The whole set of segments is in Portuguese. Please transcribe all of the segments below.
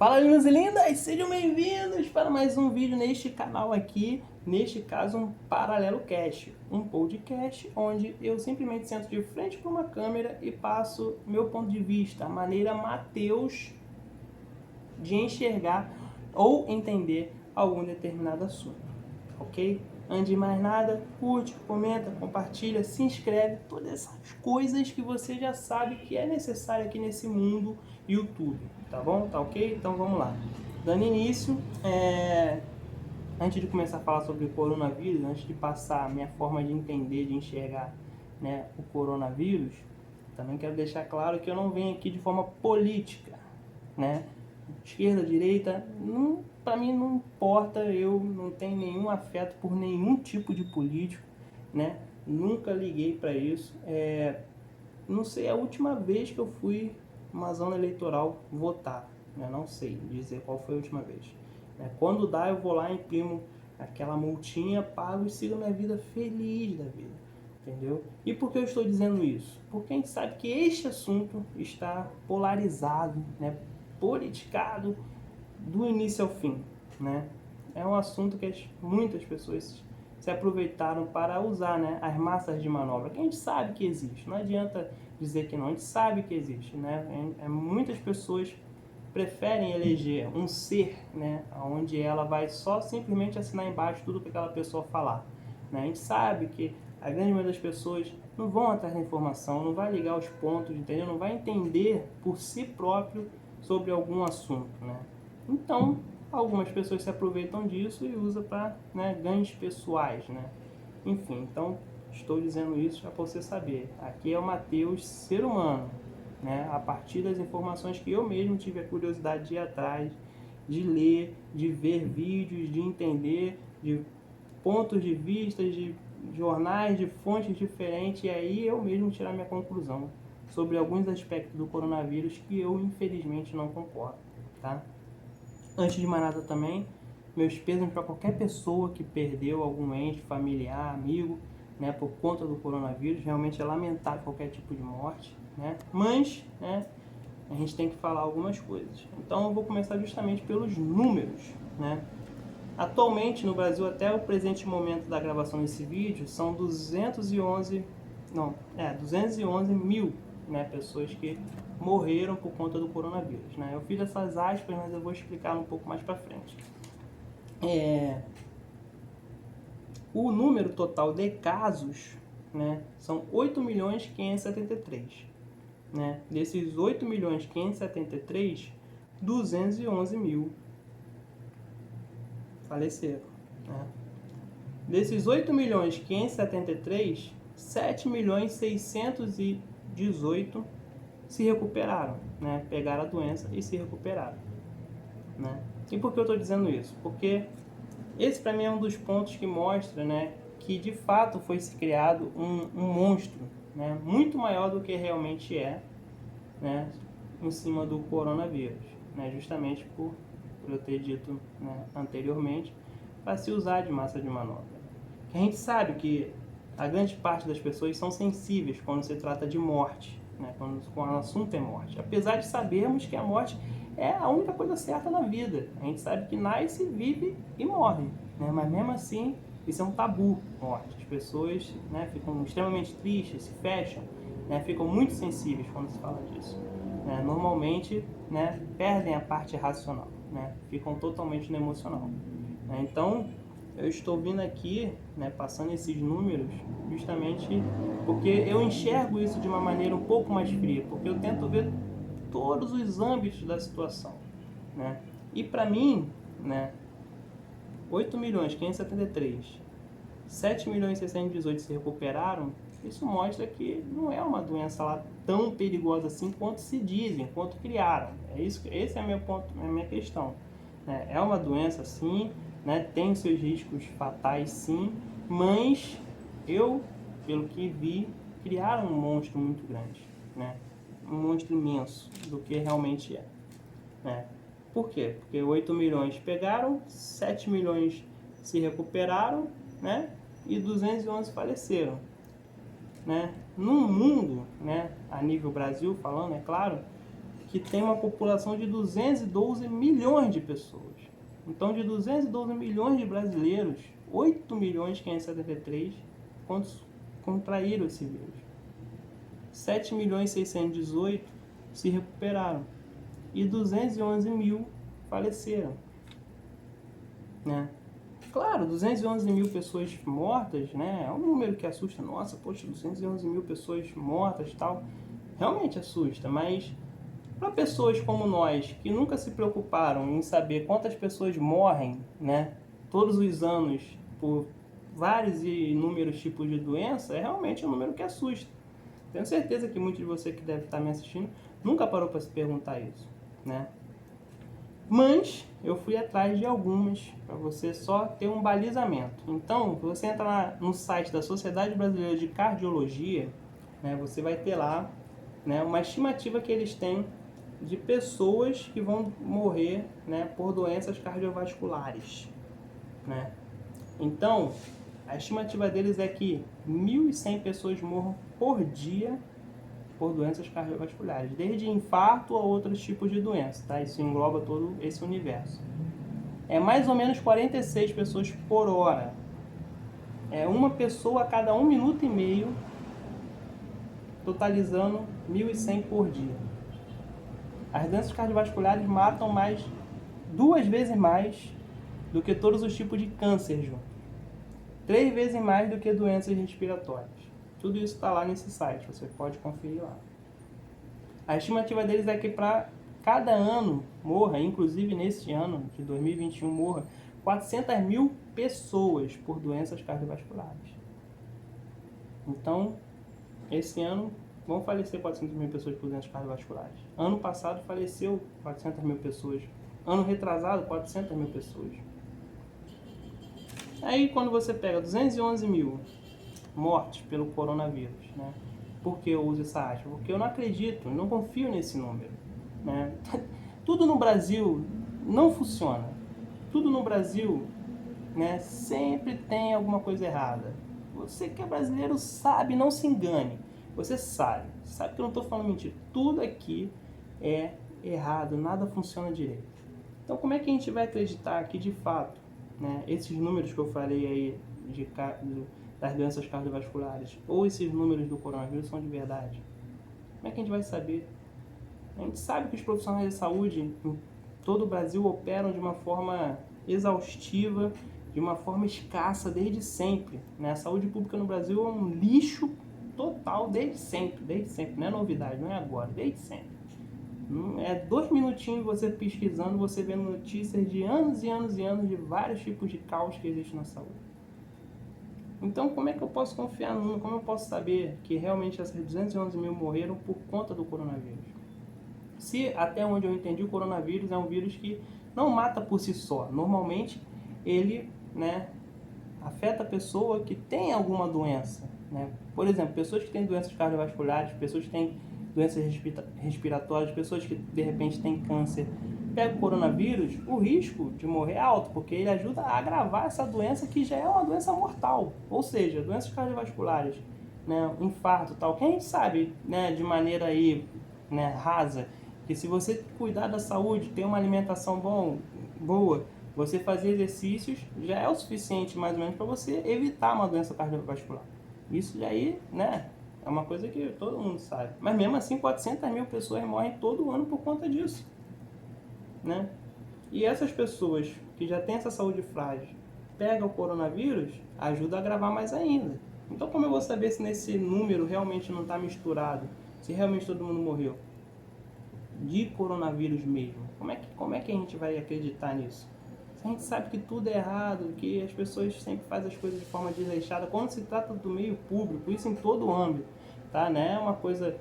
Fala, lindos e lindas, sejam bem-vindos para mais um vídeo neste canal aqui, neste caso um Paralelo Cast, um podcast onde eu simplesmente sento de frente para uma câmera e passo meu ponto de vista, a maneira Mateus de enxergar ou entender algum determinado assunto, ok? Antes de mais nada, curte, comenta, compartilha, se inscreve, todas essas coisas que você já sabe que é necessário aqui nesse mundo YouTube, tá bom? Tá ok? Então vamos lá. Dando início, antes de começar a falar sobre o coronavírus, antes de passar a minha forma de entender, de enxergar, né, o coronavírus, também quero deixar claro que eu não venho aqui de forma política, né? Esquerda, direita, para mim não importa, eu não tenho nenhum afeto por nenhum tipo de político, né? Nunca liguei para isso. Não sei a última vez que eu fui numa zona eleitoral votar, né? Não sei dizer qual foi a última vez. Quando dá, eu vou lá, imprimo aquela multinha, pago e sigo a minha vida feliz da vida. Entendeu? E por que eu estou dizendo isso? Porque a gente sabe que este assunto está polarizado, né? Politicado do início ao fim, né? É um assunto que muitas pessoas se aproveitaram para usar, né, as massas de manobra, que a gente sabe que existe, não adianta dizer que não, a gente sabe que existe, né? Muitas pessoas preferem eleger um ser, né, onde ela vai só simplesmente assinar embaixo tudo que aquela pessoa falar, né? A gente sabe que a grande maioria das pessoas não vão atrás da informação, não vai ligar os pontos, entendeu? Não vai entender por si próprio sobre algum assunto, né? Então, algumas pessoas se aproveitam disso e usam para, né, ganhos pessoais, né? Enfim, então estou dizendo isso já para você saber. Aqui é o Mateus, ser humano, né? A partir das informações que eu mesmo tive a curiosidade de ir atrás, de ler, de ver vídeos, de entender, de pontos de vista, de jornais, de fontes diferentes, e aí eu mesmo tirar minha conclusão sobre alguns aspectos do coronavírus que eu infelizmente não concordo, tá? Antes de mais nada também, meus pêsames para qualquer pessoa que perdeu algum ente, familiar, amigo, né, por conta do coronavírus. Realmente é lamentável qualquer tipo de morte, né? Mas, né, a gente tem que falar algumas coisas. Então eu vou começar justamente pelos números, né? Atualmente no Brasil, até o presente momento da gravação desse vídeo, são 211 mil, né, pessoas que morreram por conta do coronavírus, né? Eu fiz essas aspas, mas eu vou explicar um pouco mais para frente. O número total de casos, né, são 8.573.000, né? Desses 8.573.000, 211 mil faleceram, né? Desses 8.573.000, 7.618.000 se recuperaram, né? Pegaram a doença e se recuperaram, né? E por que eu estou dizendo isso? Porque esse para mim é um dos pontos que mostra, né, que de fato foi se criado um monstro, né, muito maior do que realmente é, né, em cima do coronavírus, né, justamente por eu ter dito, né, anteriormente, para se usar de massa de manobra. A gente sabe que a grande parte das pessoas são sensíveis quando se trata de morte, né, quando o assunto é morte, apesar de sabermos que a morte é a única coisa certa na vida. A gente sabe que nasce, vive e morre, né, mas mesmo assim isso é um tabu, morte. As pessoas, né, ficam extremamente tristes, se fecham, né, ficam muito sensíveis quando se fala disso, né, normalmente, né, perdem a parte racional, né, ficam totalmente no emocional, né. Então eu estou vindo aqui, né, passando esses números justamente porque eu enxergo isso de uma maneira um pouco mais fria, porque eu tento ver todos os âmbitos da situação, né? E para mim, né, 8.573.000, 7.618.000 se recuperaram. Isso mostra que não é uma doença lá tão perigosa assim quanto se dizem, quanto criaram. Esse é meu ponto, é a minha questão, né? É uma doença sim, né? Tem seus riscos fatais sim, mas pelo que vi, criaram um monstro muito grande, né? Um monstro imenso do que realmente é, né? Por quê? Porque 8 milhões pegaram, 7 milhões se recuperaram, né? E 211 faleceram, né? Num mundo, né, a nível Brasil falando, é claro, que tem uma população de 212 milhões de pessoas. Então, de 212 milhões de brasileiros, 8.573 contraíram esse vírus. 7.618 se recuperaram e 211 mil faleceram, né? Claro, 211 mil pessoas mortas, né? É um número que assusta. Nossa, poxa, 211 mil pessoas mortas e tal. Realmente assusta, mas para pessoas como nós, que nunca se preocuparam em saber quantas pessoas morrem, né? Todos os anos por vários e inúmeros tipos de doença, é realmente um número que assusta. Tenho certeza que muitos de vocês que devem estar me assistindo nunca parou para se perguntar isso, né? Mas eu fui atrás de algumas para você só ter um balizamento. Então, se você entrar lá no site da Sociedade Brasileira de Cardiologia, né, você vai ter lá, né, uma estimativa que eles têm de pessoas que vão morrer, né, por doenças cardiovasculares, né? Então, a estimativa deles é que 1.100 pessoas morram por dia por doenças cardiovasculares, desde infarto a outros tipos de doenças, tá? Isso engloba todo esse universo. É mais ou menos 46 pessoas por hora. É uma pessoa a cada 1 minuto e meio, totalizando 1.100 por dia. As doenças cardiovasculares matam 2 vezes mais do que todos os tipos de câncer junto. 3 vezes mais do que doenças respiratórias. Tudo isso está lá nesse site, você pode conferir lá. A estimativa deles é que para cada ano morra, inclusive neste ano de 2021, morra 400 mil pessoas por doenças cardiovasculares. Então, esse ano vão falecer 400 mil pessoas por doenças cardiovasculares. Ano passado faleceu 400 mil pessoas. Ano retrasado, 400 mil pessoas. Aí quando você pega 211 mil mortes pelo coronavírus, né? Por que eu uso essa aspa? Porque eu não acredito, não confio nesse número, né? Tudo no Brasil não funciona. Tudo no Brasil, né, sempre tem alguma coisa errada. Você que é brasileiro sabe, não se engane. Você sabe que eu não estou falando mentira. Tudo aqui é errado, nada funciona direito. Então como é que a gente vai acreditar que de fato, né, esses números que eu falei aí das doenças cardiovasculares ou esses números do coronavírus são de verdade? Como é que a gente vai saber? A gente sabe que os profissionais de saúde em todo o Brasil operam de uma forma exaustiva, de uma forma escassa desde sempre, né? A saúde pública no Brasil é um lixo total desde sempre, não é novidade, não é agora, desde sempre. É 2 minutinhos você pesquisando, você vendo notícias de anos e anos e anos de vários tipos de caos que existe na saúde. Então, como é que eu posso confiar no número? Como eu posso saber que realmente essas 211 mil morreram por conta do coronavírus? Se, até onde eu entendi, o coronavírus é um vírus que não mata por si só. Normalmente, ele, né, afeta a pessoa que tem alguma doença, né? Por exemplo, pessoas que têm doenças cardiovasculares, pessoas que têm doenças respiratórias, pessoas que, de repente, têm câncer. Pega o coronavírus, o risco de morrer é alto, porque ele ajuda a agravar essa doença que já é uma doença mortal. Ou seja, doenças cardiovasculares, né, infarto, tal, que a gente sabe, né, de maneira aí, né, rasa, que se você cuidar da saúde, ter uma alimentação boa, você fazer exercícios, já é o suficiente mais ou menos para você evitar uma doença cardiovascular. Isso já aí, né, é uma coisa que todo mundo sabe. Mas mesmo assim, 400 mil pessoas morrem todo ano por conta disso, né? E essas pessoas que já têm essa saúde frágil, pegam o coronavírus, ajuda a agravar mais ainda. Então como eu vou saber se nesse número realmente não está misturado, se realmente todo mundo morreu de coronavírus mesmo? Como é que a gente vai acreditar nisso? Se a gente sabe que tudo é errado, que as pessoas sempre fazem as coisas de forma desleixada, quando se trata do meio público, isso em todo o âmbito, tá? Não é uma coisa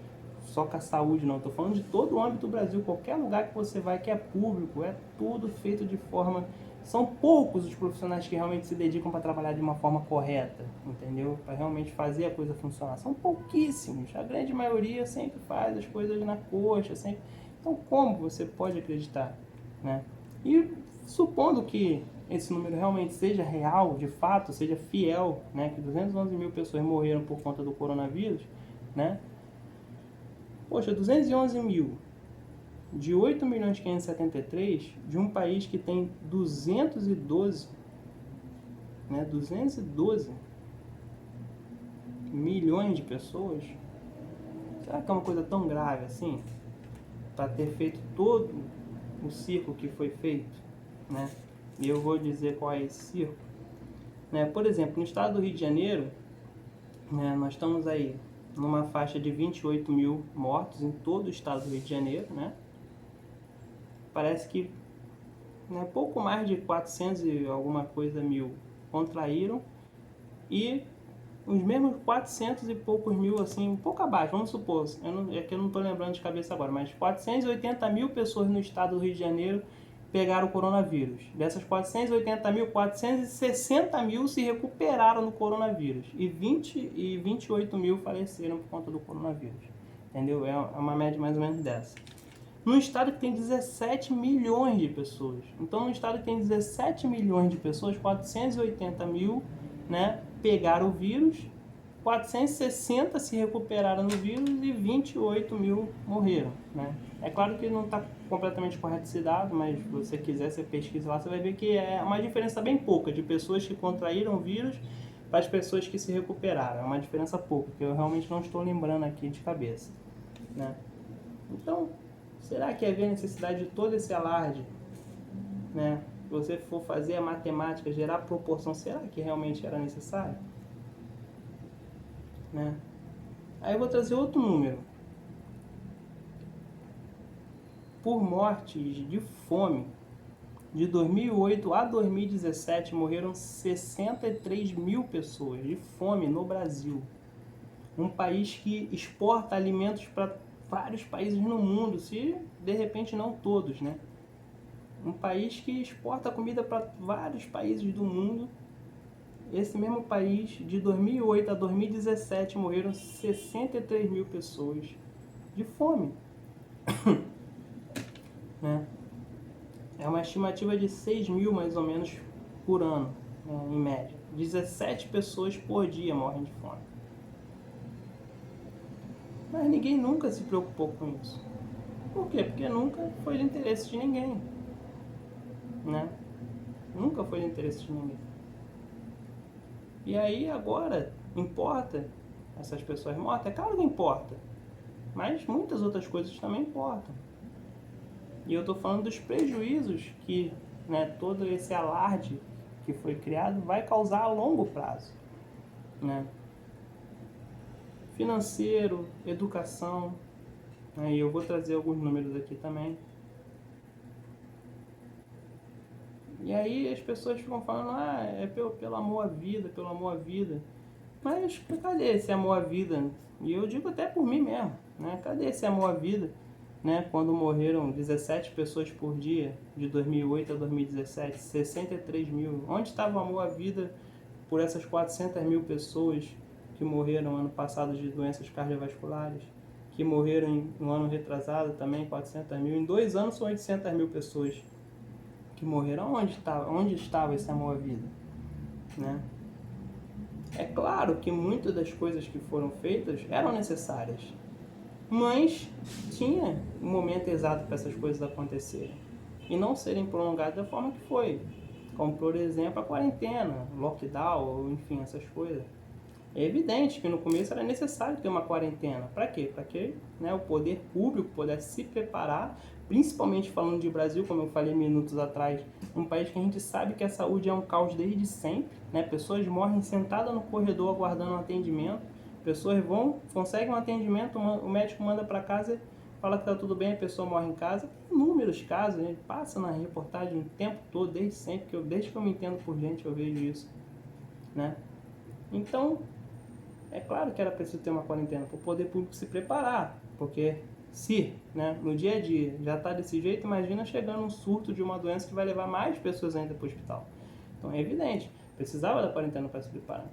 só com a saúde, não. Estou falando de todo o âmbito do Brasil, qualquer lugar que você vai que é público, é tudo feito de forma... São poucos os profissionais que realmente se dedicam para trabalhar de uma forma correta, entendeu? Para realmente fazer a coisa funcionar. São pouquíssimos. A grande maioria sempre faz as coisas na coxa, sempre... Então, como você pode acreditar, né? E supondo que esse número realmente seja real, de fato, seja fiel, né? Que 211 mil pessoas morreram por conta do coronavírus, né? Poxa, 211 mil de 8.573.000 de um país que tem 212 milhões de pessoas. Será que é uma coisa tão grave assim? Para ter feito todo o circo que foi feito, né? E eu vou dizer qual é esse circo. Né? Por exemplo, no estado do Rio de Janeiro, né, nós estamos aí numa faixa de 28 mil mortos em todo o estado do Rio de Janeiro, né? Parece que, né, pouco mais de 400 e alguma coisa mil contraíram, e os mesmos 400 e poucos mil, assim, um pouco abaixo, vamos supor, é que eu não estou lembrando de cabeça agora, mas 480 mil pessoas no estado do Rio de Janeiro pegaram o coronavírus. Dessas 480 mil, 460 mil se recuperaram do coronavírus e 28 mil faleceram por conta do coronavírus. Entendeu? É uma média mais ou menos dessa. Num estado que tem 17 milhões de pessoas. Então, no estado que tem 17 milhões de pessoas, 480 mil, né, pegaram o vírus, 460 se recuperaram do vírus e 28 mil morreram, né? É claro que não está completamente correto esse dado, mas se você quiser, você pesquisa lá, você vai ver que é uma diferença bem pouca de pessoas que contraíram o vírus para as pessoas que se recuperaram. É uma diferença pouca, que eu realmente não estou lembrando aqui de cabeça, né? Então, será que havia necessidade de todo esse alarde, né? Se você for fazer a matemática, gerar proporção, será que realmente era necessário? Né? Aí eu vou trazer outro número. Por mortes de fome, de 2008 a 2017 morreram 63 mil pessoas de fome no Brasil. Um país que exporta alimentos para vários países no mundo, se de repente não todos, né? Um país que exporta comida para vários países do mundo. Esse mesmo país, de 2008 a 2017, morreram 63 mil pessoas de fome. Né? É uma estimativa de 6 mil, mais ou menos, por ano, né, em média. 17 pessoas por dia morrem de fome. Mas ninguém nunca se preocupou com isso. Por quê? Porque nunca foi de interesse de ninguém. Né? Nunca foi de interesse de ninguém. E aí agora, importa essas pessoas mortas? É claro que importa. Mas muitas outras coisas também importam. E eu estou falando dos prejuízos que, né, todo esse alarde que foi criado vai causar a longo prazo. Né? Financeiro, educação. Né? E eu vou trazer alguns números aqui também. E aí as pessoas ficam falando, é pelo amor à vida, pelo amor à vida. Mas cadê esse amor à vida? E eu digo até por mim mesmo, né? Cadê esse amor à vida? Né? Quando morreram 17 pessoas por dia, de 2008 a 2017, 63 mil. Onde estava o amor à vida por essas 400 mil pessoas que morreram ano passado de doenças cardiovasculares? Que morreram no ano retrasado também, 400 mil. Em 2 anos são 800 mil pessoas que morreram. Onde estava esse amor à vida? Né? É claro que muitas das coisas que foram feitas eram necessárias, mas tinha um momento exato para essas coisas acontecerem e não serem prolongadas da forma que foi, como por exemplo a quarentena, lockdown, enfim, essas coisas. É evidente que no começo era necessário ter uma quarentena. Para quê? Para que, né, o poder público pudesse se preparar, principalmente falando de Brasil, como eu falei minutos atrás, um país que a gente sabe que a saúde é um caos desde sempre, né? Pessoas morrem sentadas no corredor aguardando um atendimento, pessoas conseguem um atendimento, o médico manda para casa, fala que está tudo bem, a pessoa morre em casa. Inúmeros casos, a gente passa na reportagem o tempo todo, desde sempre, desde que eu me entendo por gente, eu vejo isso, né? Então, é claro que era preciso ter uma quarentena para o poder público se preparar, porque se, né, no dia a dia já está desse jeito, imagina chegando um surto de uma doença que vai levar mais pessoas ainda para o hospital. Então é evidente, precisava da quarentena para se preparar.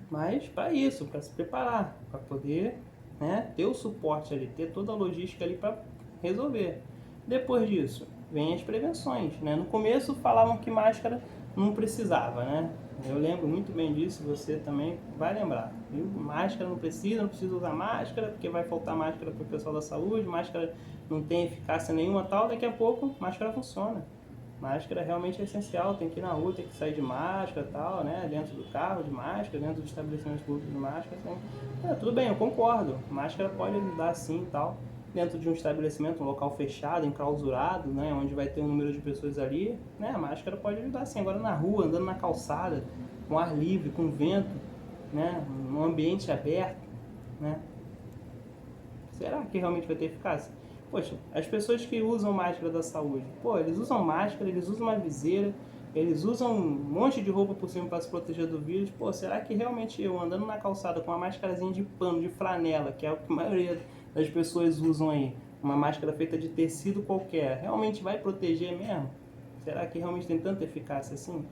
Mas para isso, para se preparar, para poder, né, ter o suporte ali, ter toda a logística ali para resolver. Depois disso, vem as prevenções. Né? No começo falavam que máscara não precisava, né? Eu lembro muito bem disso, você também vai lembrar. Viu? Máscara não precisa usar máscara, porque vai faltar máscara para o pessoal da saúde, máscara não tem eficácia nenhuma tal, daqui a pouco máscara funciona. Máscara realmente é essencial, tem que ir na rua, tem que sair de máscara e tal, né? Dentro do carro de máscara, dentro do estabelecimento público de máscara. Assim. Tudo bem, eu concordo. Máscara pode ajudar sim e tal. Dentro de um estabelecimento, um local fechado, enclausurado, né? Onde vai ter um número de pessoas ali, né? A máscara pode ajudar sim. Agora na rua, andando na calçada, com ar livre, com vento, né? Num ambiente aberto, né? Será que realmente vai ter eficácia? Poxa, as pessoas que usam máscara da saúde, pô, eles usam máscara, eles usam uma viseira, eles usam um monte de roupa por cima para se proteger do vírus. Pô, será que realmente eu andando na calçada com uma máscarazinha de pano, de flanela, que é o que a maioria das pessoas usam aí, uma máscara feita de tecido qualquer, realmente vai proteger mesmo? Será que realmente tem tanta eficácia assim?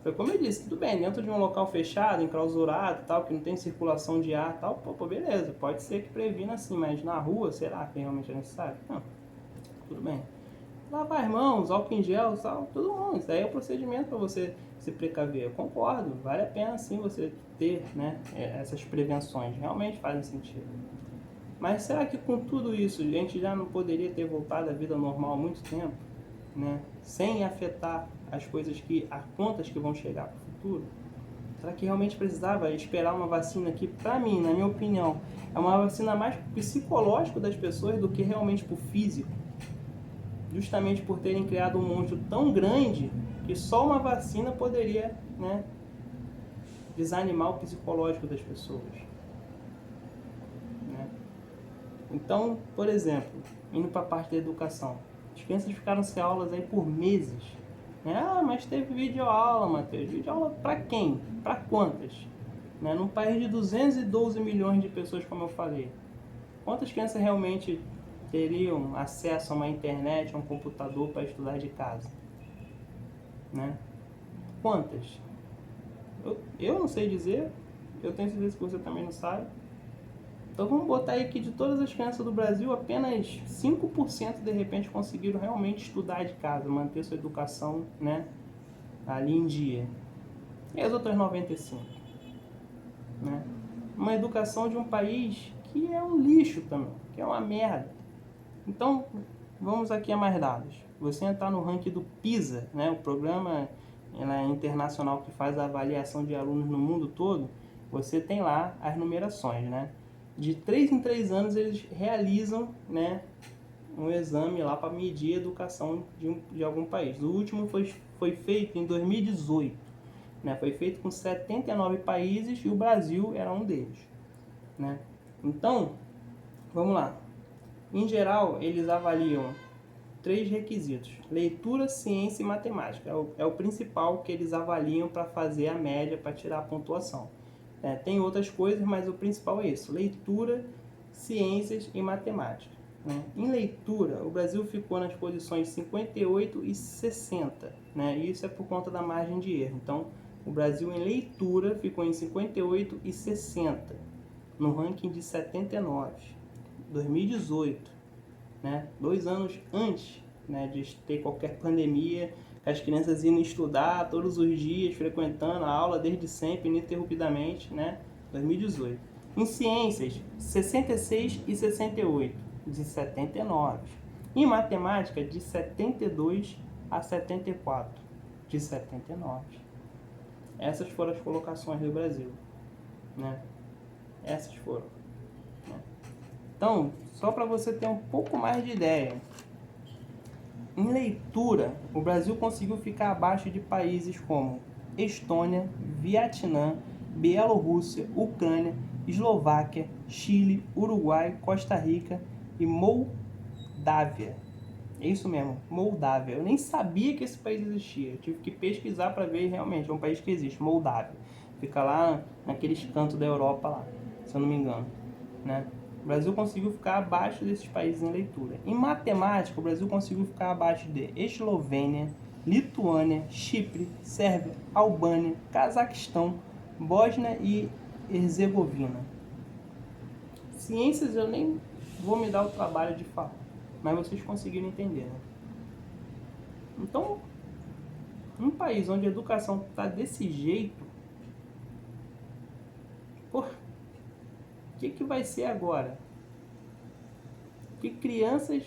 Foi como eu disse, tudo bem, dentro de um local fechado, enclausurado, tal, que não tem circulação de ar, tal, pô, beleza, pode ser que previna assim, mas na rua, será que realmente é necessário? Não, tudo bem. Lavar as mãos, álcool em gel, tal, tudo bom, isso aí é o procedimento para você se precaver. Eu concordo, vale a pena sim você ter, né, essas prevenções, realmente fazem sentido. Mas será que com tudo isso a gente já não poderia ter voltado à vida normal há muito tempo, né? Sem afetar as coisas as contas que vão chegar para o futuro? Será que realmente precisava esperar uma vacina que, para mim, na minha opinião, é uma vacina mais psicológica das pessoas do que realmente para o físico? Justamente por terem criado um monstro tão grande que só uma vacina poderia, né, desanimar o psicológico das pessoas. Né? Então, por exemplo, indo para a parte da educação, as crianças ficaram sem aulas aí por meses. Ah, mas teve videoaula, Matheus. Videoaula para quem? Para quantas? Né? Num país de 212 milhões de pessoas, como eu falei, quantas crianças realmente teriam acesso a uma internet, a um computador para estudar de casa? Né? Quantas? Eu não sei dizer, eu tenho certeza que você também não sabe. Então vamos botar aí que de todas as crianças do Brasil, apenas 5% de repente conseguiram realmente estudar de casa, manter sua educação, né, ali em dia. E as outras 95%? Né? Uma educação de um país que é um lixo também, que é uma merda. Então, vamos aqui a mais dados. Você entrar no ranking do PISA, né, o programa internacional que faz a avaliação de alunos no mundo todo, você tem lá as numerações, né? De 3 em 3 anos eles realizam, né, um exame lá para medir a educação de algum país. O último foi feito em 2018, né? Foi feito com 79 países e o Brasil era um deles, né? Então, vamos lá. Em geral, eles avaliam 3 requisitos: leitura, ciência e matemática. É o principal que eles avaliam para fazer a média, para tirar a pontuação. Tem outras coisas, mas o principal é isso: leitura, ciências e matemática. Né? Em leitura, o Brasil ficou nas posições 58 e 60. Né? Isso é por conta da margem de erro. Então, o Brasil em leitura ficou em 58 e 60, no ranking de 79, 2018. Né? 2 anos antes, né, de ter qualquer pandemia, as crianças indo estudar todos os dias, frequentando a aula desde sempre, ininterrupidamente, né? 2018. Em ciências, 66 e 68, de 79. Em matemática, de 72 a 74, de 79. Essas foram as colocações do Brasil, né? Essas foram. Né? Então, só para você ter um pouco mais de ideia, em leitura, o Brasil conseguiu ficar abaixo de países como Estônia, Vietnã, Bielorrússia, Ucrânia, Eslováquia, Chile, Uruguai, Costa Rica e Moldávia. É isso mesmo, Moldávia. Eu nem sabia que esse país existia. Eu tive que pesquisar para ver, realmente, é um país que existe, Moldávia. Fica lá naqueles cantos da Europa lá, se eu não me engano, né? O Brasil conseguiu ficar abaixo desses países em leitura. Em matemática, o Brasil conseguiu ficar abaixo de Eslovênia, Lituânia, Chipre, Sérvia, Albânia, Cazaquistão, Bósnia e Herzegovina. Ciências eu nem vou me dar o trabalho de falar, mas vocês conseguiram entender, né? Então, Um país onde a educação está desse jeito, o que vai ser agora? Que crianças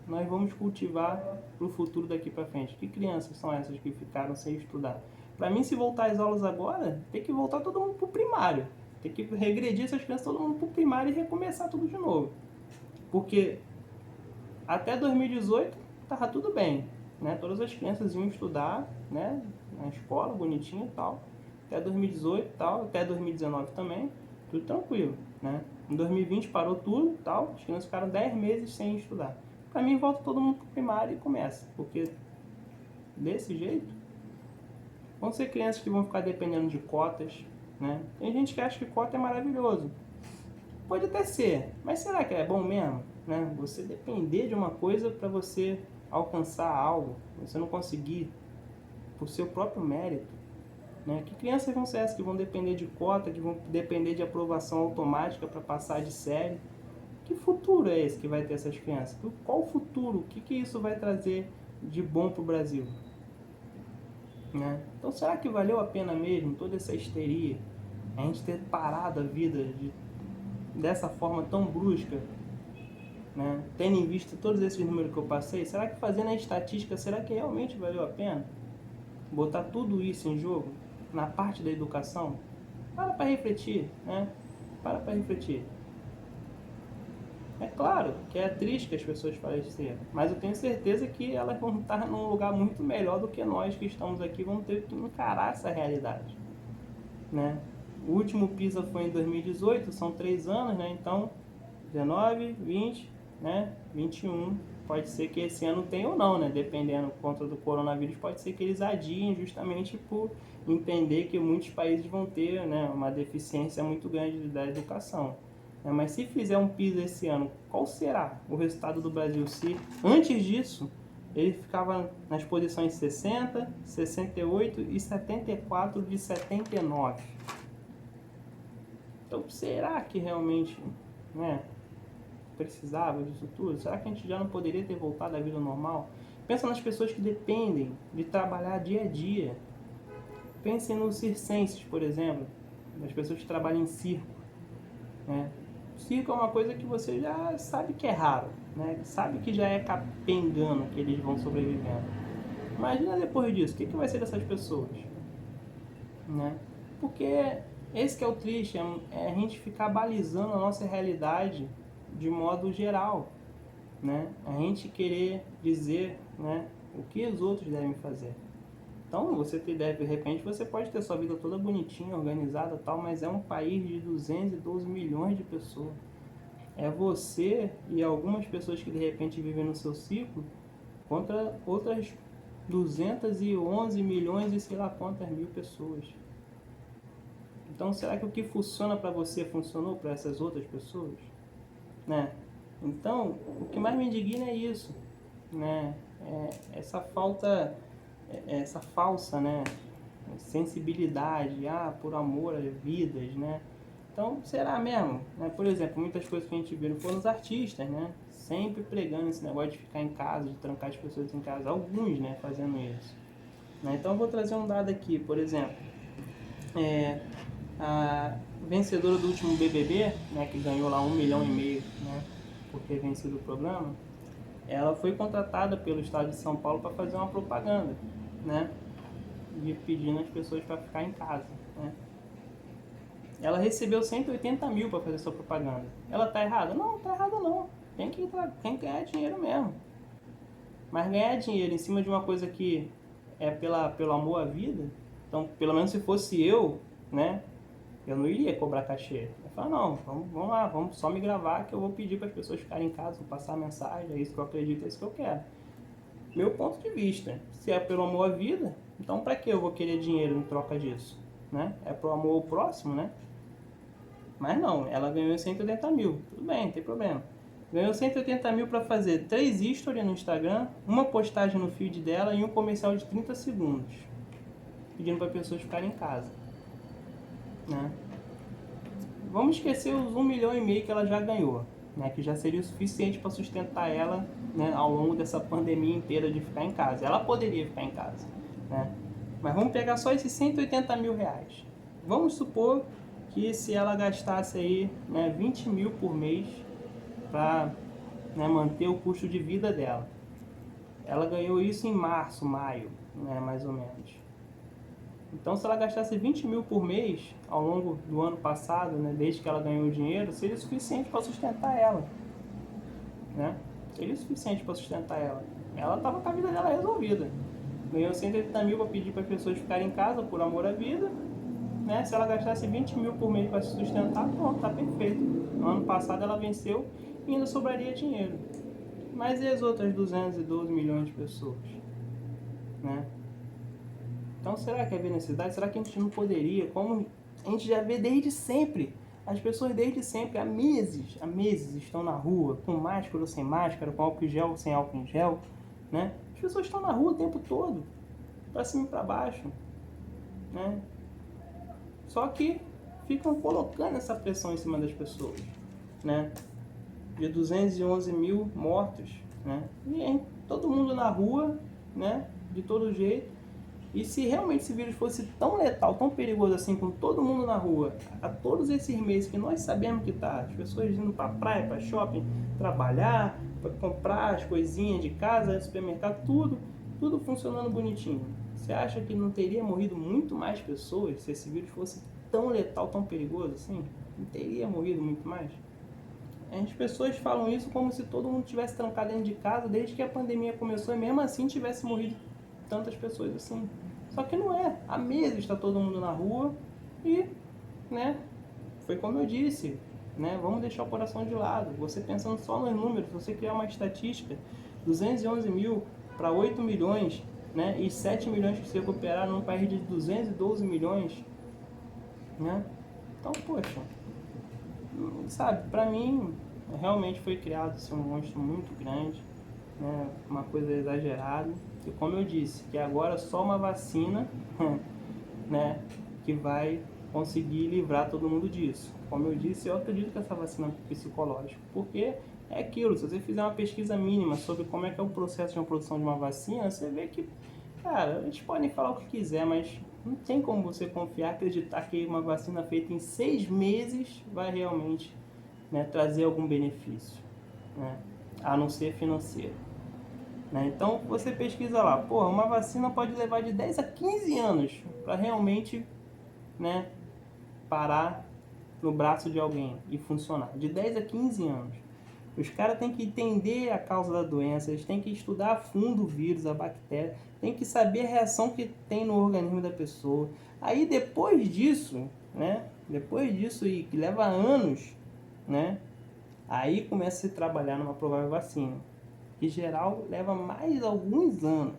nós vamos cultivar para o futuro daqui para frente? Que crianças são essas que ficaram sem estudar? Para mim, se voltar às aulas agora, tem que voltar todo mundo para o primário. Tem que regredir essas crianças todo mundo para o primário e recomeçar tudo de novo. Porque até 2018 estava tudo bem, né? Todas as crianças iam estudar, né? Na escola, bonitinho e tal. Até 2018 e tal, até 2019 também, tudo tranquilo, né? Em 2020 parou tudo e tal, as crianças ficaram 10 meses sem estudar. Para mim, volta todo mundo pro primário e começa, porque desse jeito vão ser crianças que vão ficar dependendo de cotas, né? Tem gente que acha que cota é maravilhoso. Pode até ser, mas será que é bom mesmo? Né? Você depender de uma coisa para você alcançar algo, você não conseguir por seu próprio mérito. Né? Que crianças vão ser essas que vão depender de cota, que vão depender de aprovação automática para passar de série? Que futuro é esse que vai ter essas crianças? Qual o futuro? O que isso vai trazer de bom para o Brasil? Né? Então será que valeu a pena mesmo toda essa histeria? A gente ter parado a vida dessa forma tão brusca? Né? Tendo em vista todos esses números que eu passei, será que fazendo a estatística, será que realmente valeu a pena botar tudo isso em jogo na parte da educação? Para refletir, né? Para refletir. É claro que é triste que as pessoas faleceram, mas eu tenho certeza que elas vão estar num lugar muito melhor do que nós que estamos aqui vamos ter que encarar essa realidade, né? O último PISA foi em 2018, são 3 anos, né? Então, 19, 20, né? 21, pode ser que esse ano tenha ou não, né? Dependendo contra do coronavírus, pode ser que eles adiem justamente por entender que muitos países vão ter, né, uma deficiência muito grande da educação. Mas se fizer um PISA esse ano, qual será o resultado do Brasil? Se antes disso ele ficava nas posições 60, 68 e 74 de 79. Então será que realmente, né, precisava disso tudo? Será que a gente já não poderia ter voltado à vida normal? Pensa nas pessoas que dependem de trabalhar dia a dia. Pensem nos circenses, por exemplo, das pessoas que trabalham em circo, né? Circo é uma coisa que você já sabe que é raro, né? Sabe que já é capengano que eles vão sobrevivendo. Imagina depois disso, o que vai ser dessas pessoas? Né? Porque esse que é o triste, é a gente ficar balizando a nossa realidade de modo geral, né? A gente querer dizer, né, o que os outros devem fazer. Então, de repente, você pode ter sua vida toda bonitinha, organizada e tal, mas é um país de 212 milhões de pessoas. É você e algumas pessoas que de repente vivem no seu ciclo contra outras 211 milhões e sei lá quantas mil pessoas. Então, será que o que funciona para você funcionou para essas outras pessoas? Né? Então, o que mais me indigna é isso, né? Essa falsa, né, sensibilidade, por amor às vidas, né? Então, será mesmo? Né? Por exemplo, muitas coisas que a gente viu foram os artistas, né? Sempre pregando esse negócio de ficar em casa, de trancar as pessoas em casa. Alguns, né, fazendo isso. Né? Então, eu vou trazer um dado aqui, por exemplo. A vencedora do último BBB, né, que ganhou lá 1,5 milhão, né, por ter vencido o programa, ela foi contratada pelo estado de São Paulo para fazer uma propaganda, né, de pedindo às pessoas para ficar em casa, né. Ela recebeu 180 mil para fazer essa propaganda. Ela tá errada? Não, tá errada não. Tem que ganhar dinheiro mesmo. Mas ganhar dinheiro em cima de uma coisa que é pelo amor à vida, então, pelo menos se fosse eu, né, eu não iria cobrar cachê. Eu falo, não, vamos lá, vamos só me gravar que eu vou pedir para as pessoas ficarem em casa, vou passar a mensagem, é isso que eu acredito, é isso que eu quero. Meu ponto de vista, se é pelo amor à vida, então para que eu vou querer dinheiro em troca disso? Né? É pro amor ao próximo, né? Mas não, ela ganhou 180 mil, tudo bem, não tem problema. Ganhou 180 mil para fazer 3 stories no Instagram, uma postagem no feed dela e um comercial de 30 segundos, pedindo para pessoas ficarem em casa. Né? Vamos esquecer os 1,5 milhão que ela já ganhou, né? Que já seria o suficiente para sustentar ela, né, ao longo dessa pandemia inteira de ficar em casa. Ela poderia ficar em casa, né? Mas vamos pegar só esses 180 mil reais. Vamos supor que se ela gastasse aí, né, 20 mil por mês para, né, manter o custo de vida dela. Ela ganhou isso em março, maio, né, mais ou menos. Então, se ela gastasse 20 mil por mês ao longo do ano passado, né, desde que ela ganhou o dinheiro, seria suficiente para sustentar ela. Né? Seria suficiente para sustentar ela. Ela estava com a vida dela resolvida. Ganhou 180 mil para pedir para as pessoas ficarem em casa por amor à vida. Né? Se ela gastasse 20 mil por mês para se sustentar, pronto, está perfeito. No ano passado ela venceu e ainda sobraria dinheiro. Mas e as outras 212 milhões de pessoas? Né? Então, será que havia necessidade? Será que a gente não poderia, como a gente já vê desde sempre, as pessoas desde sempre, há meses estão na rua, com máscara ou sem máscara, com álcool em gel ou sem álcool em gel, né? As pessoas estão na rua o tempo todo, para cima e para baixo, né? Só que ficam colocando essa pressão em cima das pessoas, né? De 211 mil mortos, né? E todo mundo na rua, né? De todo jeito. E se realmente esse vírus fosse tão letal, tão perigoso assim, com todo mundo na rua, há todos esses meses que nós sabemos que tá, as pessoas indo pra praia, pra shopping, trabalhar, pra comprar as coisinhas de casa, supermercado, tudo funcionando bonitinho. Você acha que não teria morrido muito mais pessoas se esse vírus fosse tão letal, tão perigoso assim? Não teria morrido muito mais? As pessoas falam isso como se todo mundo tivesse trancado dentro de casa desde que a pandemia começou e mesmo assim tivesse morrido tantas pessoas assim. Só que não é. Há meses está todo mundo na rua e, né, foi como eu disse, né, vamos deixar o coração de lado. Você pensando só nos números, se você criar uma estatística, 211 mil para 8 milhões, né, e 7 milhões que se recuperaram num país de 212 milhões, né? Então, poxa, sabe, para mim realmente foi criado assim, um monstro muito grande, né, uma coisa exagerada. E como eu disse, que agora só uma vacina né, que vai conseguir livrar todo mundo disso. Como eu disse, eu acredito que essa vacina é psicológica, porque é aquilo, se você fizer uma pesquisa mínima sobre como é que é o processo de uma produção de uma vacina, você vê que, cara, eles podem falar o que quiser, mas não tem como você confiar, acreditar que uma vacina feita em 6 meses vai realmente, né, trazer algum benefício, né, a não ser financeiro. Né? Então você pesquisa lá, porra, uma vacina pode levar de 10 a 15 anos para realmente, né, parar no braço de alguém e funcionar. De 10 a 15 anos. Os caras têm que entender a causa da doença, eles têm que estudar a fundo o vírus, a bactéria, têm que saber a reação que tem no organismo da pessoa. Aí depois disso, né, depois disso e que leva anos, né, aí começa a se trabalhar numa provável vacina. Que geral leva mais alguns anos.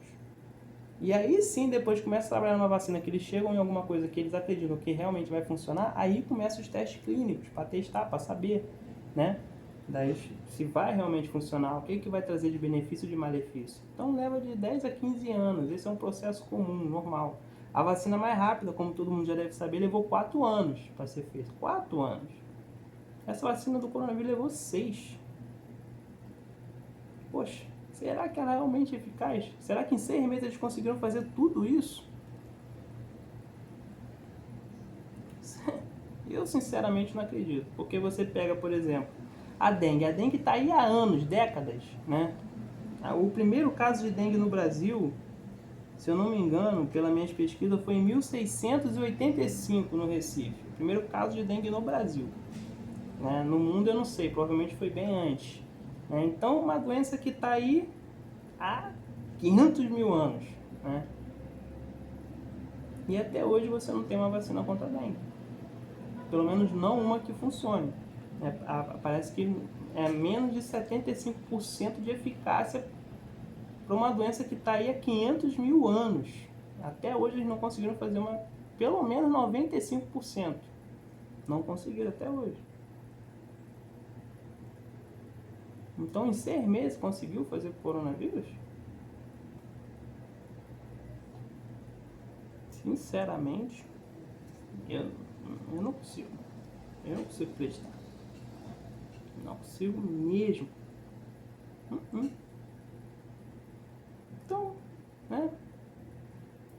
E aí sim, depois começa a trabalhar numa vacina que eles chegam em alguma coisa que eles acreditam que realmente vai funcionar, aí começam os testes clínicos para testar, para saber, né? Daí, se vai realmente funcionar, o que vai trazer de benefício e de malefício. Então leva de 10 a 15 anos, esse é um processo comum, normal. A vacina mais rápida, como todo mundo já deve saber, levou 4 anos para ser feita. 4 anos. Essa vacina do coronavírus levou 6. Poxa, será que ela é realmente eficaz? Será que em 6 meses eles conseguiram fazer tudo isso? Eu sinceramente não acredito. Porque você pega, por exemplo, a dengue. A dengue está aí há anos, décadas, né? O primeiro caso de dengue no Brasil, se eu não me engano, pelas minhas pesquisas, foi em 1685 no Recife. O primeiro caso de dengue no Brasil. Né? No mundo eu não sei, provavelmente foi bem antes. Né? Então, uma doença que está aí há 500 mil anos, né? E até hoje você não tem uma vacina contra a dengue. Pelo menos não uma que funcione. Parece que é menos de 75% de eficácia para uma doença que está aí há 500 mil anos. Até hoje eles não conseguiram fazer pelo menos 95%. Não conseguiram até hoje. Então em 6 meses conseguiu fazer coronavírus? Sinceramente, eu não consigo. Eu não consigo acreditar. Não consigo mesmo. Então, né?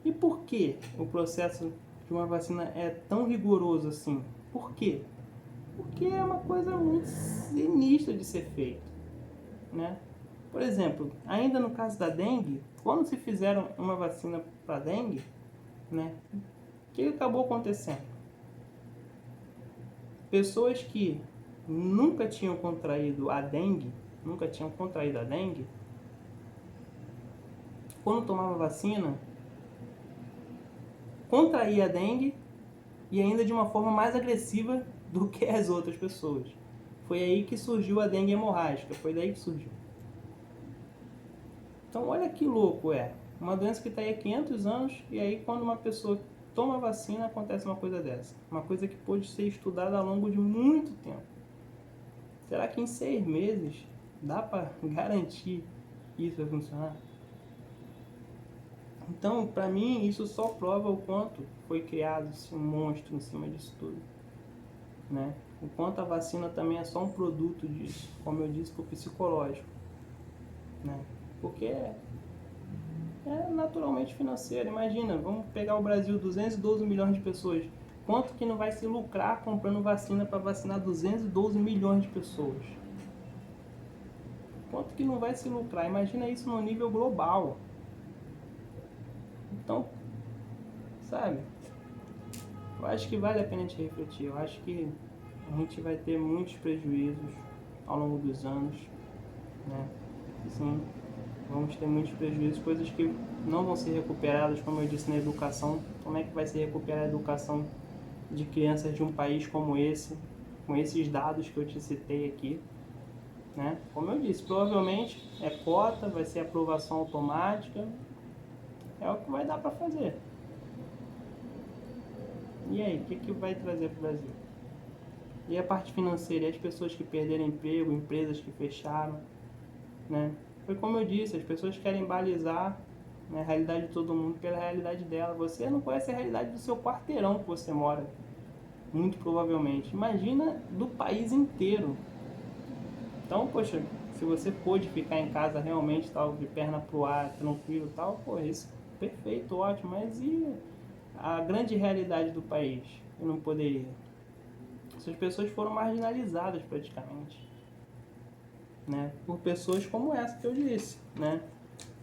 E por que o processo de uma vacina é tão rigoroso assim? Por quê? Porque é uma coisa muito sinistra de ser feito, né? Por exemplo, ainda no caso da dengue, quando se fizeram uma vacina para dengue, né? O que acabou acontecendo? Pessoas que nunca tinham contraído a dengue, quando tomava vacina, contraía a dengue e ainda de uma forma mais agressiva do que as outras pessoas. Foi aí que surgiu a dengue hemorrágica, foi daí que surgiu. Então olha que louco uma doença que está aí há 500 anos e aí quando uma pessoa toma vacina acontece uma coisa dessa. Uma coisa que pode ser estudada ao longo de muito tempo. Será que em 6 meses dá para garantir que isso vai funcionar? Então, para mim, isso só prova o quanto foi criado um monstro em cima disso tudo, né? O quanto a vacina também é só um produto disso, como eu disse, pro psicológico, né? Porque é naturalmente financeiro. Imagina, vamos pegar o Brasil, 212 milhões de pessoas. Quanto que não vai se lucrar comprando vacina para vacinar 212 milhões de pessoas? Quanto que não vai se lucrar? Imagina isso no nível global. Então, sabe, eu acho que vale a pena a gente refletir. Eu acho que a gente vai ter muitos prejuízos ao longo dos anos, né? Sim, vamos ter muitos prejuízos, coisas que não vão ser recuperadas, como eu disse na educação. Como é que vai ser recuperada a educação de crianças de um país como esse, com esses dados que eu te citei aqui, né? Como eu disse, provavelmente é cota, vai ser aprovação automática, é o que vai dar para fazer. E aí, o que vai trazer para o Brasil? E a parte financeira, e as pessoas que perderam emprego, empresas que fecharam, né? Foi como eu disse, as pessoas querem balizar, né, a realidade de todo mundo pela realidade dela. Você não conhece a realidade do seu quarteirão que você mora, muito provavelmente. Imagina do país inteiro. Então, poxa, se você pôde ficar em casa realmente, tal, de perna pro ar, tranquilo e tal, pô, isso perfeito, ótimo. Mas e a grande realidade do país? Eu não poderia. Essas pessoas foram marginalizadas praticamente, né? Por pessoas como essa que eu disse, né?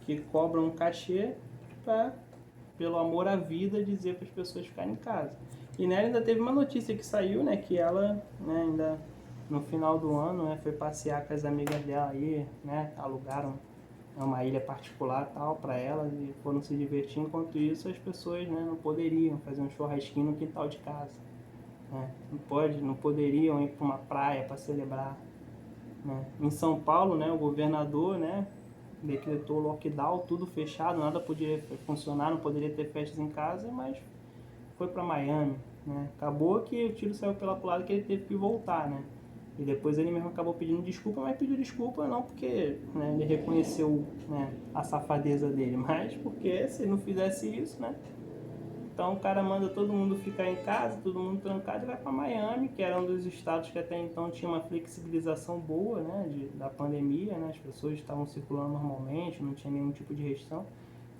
Que cobram um cachê para, pelo amor à vida, dizer para as pessoas ficarem em casa. E nela ainda teve uma notícia que saiu, né? Que ela, né, ainda no final do ano, né, foi passear com as amigas dela aí, né? Alugaram uma ilha particular tal para elas e foram se divertir. Enquanto isso, as pessoas, né, não poderiam fazer um churrasquinho no quintal de casa, né? Não poderiam ir para uma praia para celebrar, né? Em São Paulo, né, o governador, né, decretou lockdown, tudo fechado, nada podia funcionar, não poderia ter festas em casa, mas foi para Miami, né? Acabou que o tiro saiu pela culatra que ele teve que voltar, né? E depois ele mesmo acabou pedindo desculpa, mas pediu desculpa não porque, né, ele reconheceu, né, a safadeza dele, mas porque se não fizesse isso, né? Então o cara manda todo mundo ficar em casa, todo mundo trancado e vai para Miami, que era um dos estados que até então tinha uma flexibilização boa, né, da pandemia, né? As pessoas estavam circulando normalmente, não tinha nenhum tipo de restrição.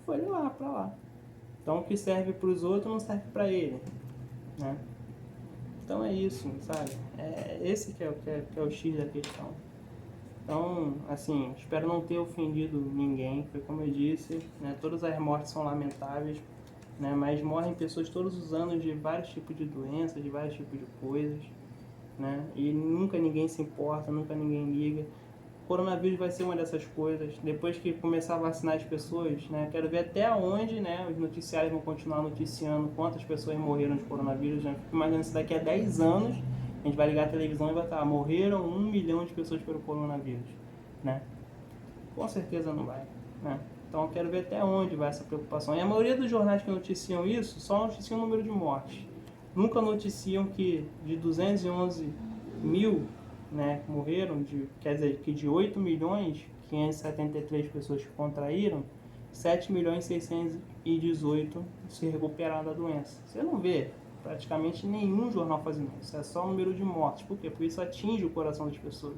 Foi lá para lá. Então o que serve para os outros não serve para ele, né? Então é isso, sabe? Esse que é o X da questão. Então, assim, espero não ter ofendido ninguém. Foi como eu disse, né? Todas as mortes são lamentáveis, né? Mas morrem pessoas todos os anos de vários tipos de doenças, de vários tipos de coisas, né? E nunca ninguém se importa, nunca ninguém liga. O coronavírus vai ser uma dessas coisas. Depois que começar a vacinar as pessoas, né? Quero ver até onde, né, os noticiários vão continuar noticiando quantas pessoas morreram de coronavírus. Né? Fico imaginando se daqui a 10 anos a gente vai ligar a televisão e vai estar, morreram 1 milhão de pessoas pelo coronavírus, né? Com certeza não vai, né? Então eu quero ver até onde vai essa preocupação. E a maioria dos jornais que noticiam isso só noticiam o número de mortes. Nunca noticiam que de 211 mil, né, morreram, quer dizer, que de 8 milhões 573 pessoas que contraíram, 7 milhões 618 se recuperaram da doença. Você não vê praticamente nenhum jornal fazendo isso, é só o número de mortes. Por quê? Porque isso atinge o coração das pessoas,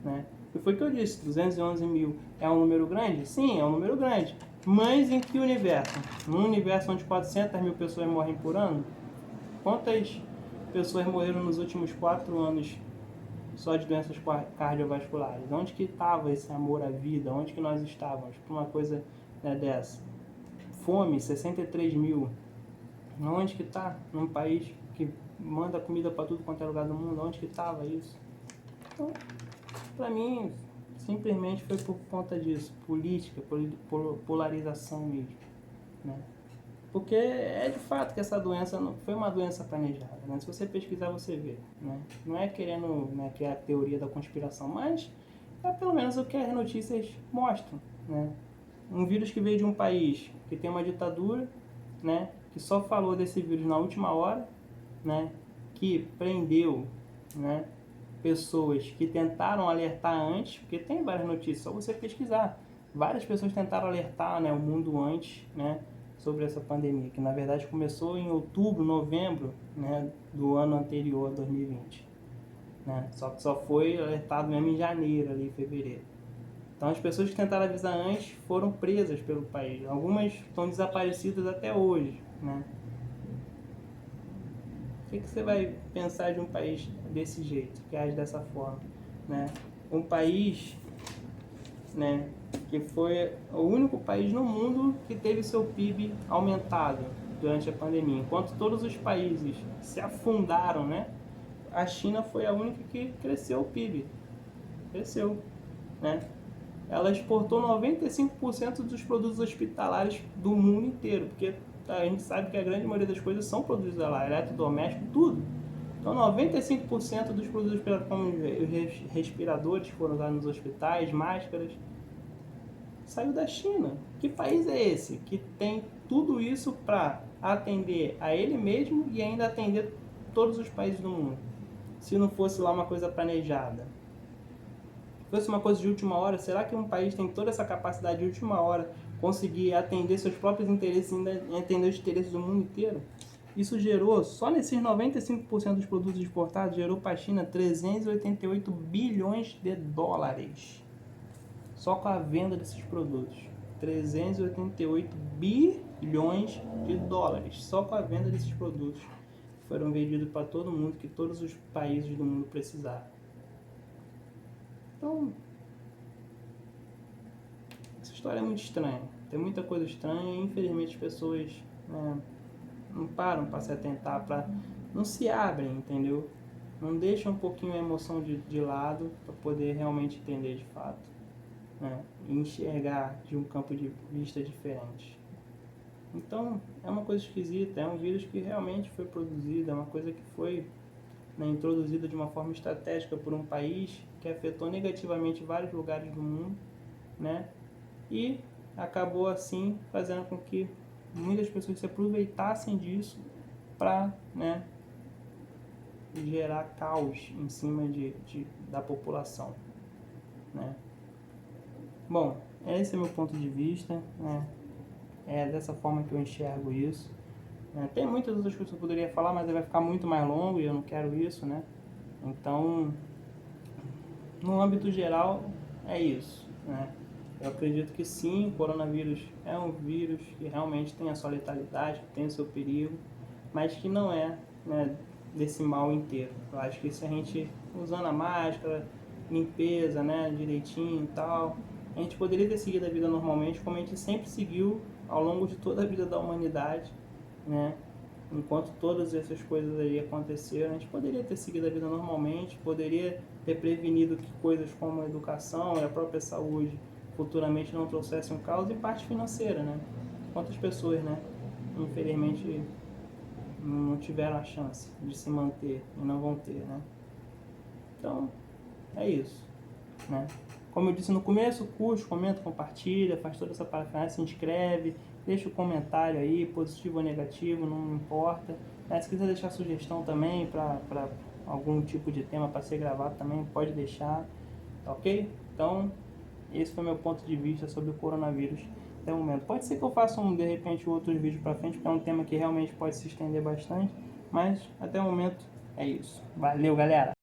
né? E foi o que eu disse, 211 mil é um número grande? Sim, é um número grande. Mas em que universo? Num universo onde 400 mil pessoas morrem por ano? Quantas pessoas morreram nos últimos 4 anos só de doenças cardiovasculares? Onde que estava esse amor à vida? Onde que nós estávamos para uma coisa, né, dessa? Fome, 63 mil. Onde que está? Num país que manda comida para tudo quanto é lugar do mundo. Onde que estava isso? Então, para mim, simplesmente foi por conta disso. Política, polarização mesmo, né? Porque é de fato que essa doença não foi uma doença planejada, né? Se você pesquisar, você vê, né? Não é querendo, né, criar a teoria da conspiração, mas é pelo menos o que as notícias mostram, né? Um vírus que veio de um país que tem uma ditadura, né? Que só falou desse vírus na última hora, né? Que prendeu, né, pessoas que tentaram alertar antes, porque tem várias notícias, só você pesquisar. Várias pessoas tentaram alertar, né, o mundo antes, né, sobre essa pandemia, que na verdade começou em outubro, novembro, né, do ano anterior a 2020. Né? Só que só foi alertado mesmo em janeiro, ali, fevereiro. Então as pessoas que tentaram avisar antes foram presas pelo país. Algumas estão desaparecidas até hoje. Né? O que você vai pensar de um país desse jeito, que age dessa forma? Né? Um país, né, que foi o único país no mundo que teve seu PIB aumentado durante a pandemia. Enquanto todos os países se afundaram, né, a China foi a única que cresceu o PIB. Cresceu. Né? Ela exportou 95% dos produtos hospitalares do mundo inteiro, porque a gente sabe que a grande maioria das coisas são produzidas lá, eletrodoméstico, tudo. Então 95% dos produtos hospitalares, como os respiradores que foram usados nos hospitais, máscaras, saiu da China. Que país é esse que tem tudo isso para atender a ele mesmo e ainda atender todos os países do mundo? Se não fosse lá uma coisa planejada. Se fosse uma coisa de última hora, será que um país tem toda essa capacidade de última hora conseguir atender seus próprios interesses e ainda atender os interesses do mundo inteiro? Isso gerou, só nesses 95% dos produtos exportados, gerou para a China 388 bilhões de dólares. Só com a venda desses produtos. 388 bilhões de dólares. Só com a venda desses produtos que foram vendidos para todo mundo, que todos os países do mundo precisaram. Então, essa história é muito estranha. Tem muita coisa estranha e infelizmente as pessoas, né, não param para se atentar, não se abrem, entendeu? Não deixam um pouquinho a emoção de lado para poder realmente entender de fato, né? E enxergar de um campo de vista diferente. Então, é uma coisa esquisita, é um vírus que realmente foi produzido, é uma coisa que foi, né, introduzida de uma forma estratégica por um país que afetou negativamente vários lugares do mundo, né? E acabou assim fazendo com que muitas pessoas se aproveitassem disso para, né, gerar caos em cima da população, né? Bom, esse é meu ponto de vista, né? É dessa forma que eu enxergo isso. Tem muitas outras coisas que eu poderia falar, mas vai ficar muito mais longo e eu não quero isso, né? Então, no âmbito geral, é isso, né? Eu acredito que sim, o coronavírus é um vírus que realmente tem a sua letalidade, que tem o seu perigo, mas que não é, né, desse mal inteiro. Eu acho que se a gente usando a máscara, limpeza, né, direitinho e tal, a gente poderia ter seguido a vida normalmente, como a gente sempre seguiu ao longo de toda a vida da humanidade, né? Enquanto todas essas coisas aí aconteceram, a gente poderia ter seguido a vida normalmente, poderia ter prevenido que coisas como a educação e a própria saúde futuramente não trouxessem um caos, e parte financeira, né? Quantas pessoas, né, infelizmente não tiveram a chance de se manter e não vão ter, né? Então, é isso, né? Como eu disse no começo, curte, comenta, compartilha, faz toda essa parafernália, se inscreve, deixa o comentário aí, positivo ou negativo, não importa. Se quiser deixar sugestão também para algum tipo de tema para ser gravado também, pode deixar, tá ok? Então, esse foi meu ponto de vista sobre o coronavírus até o momento. Pode ser que eu faça de repente outros vídeos para frente, porque é um tema que realmente pode se estender bastante, mas até o momento é isso. Valeu, galera!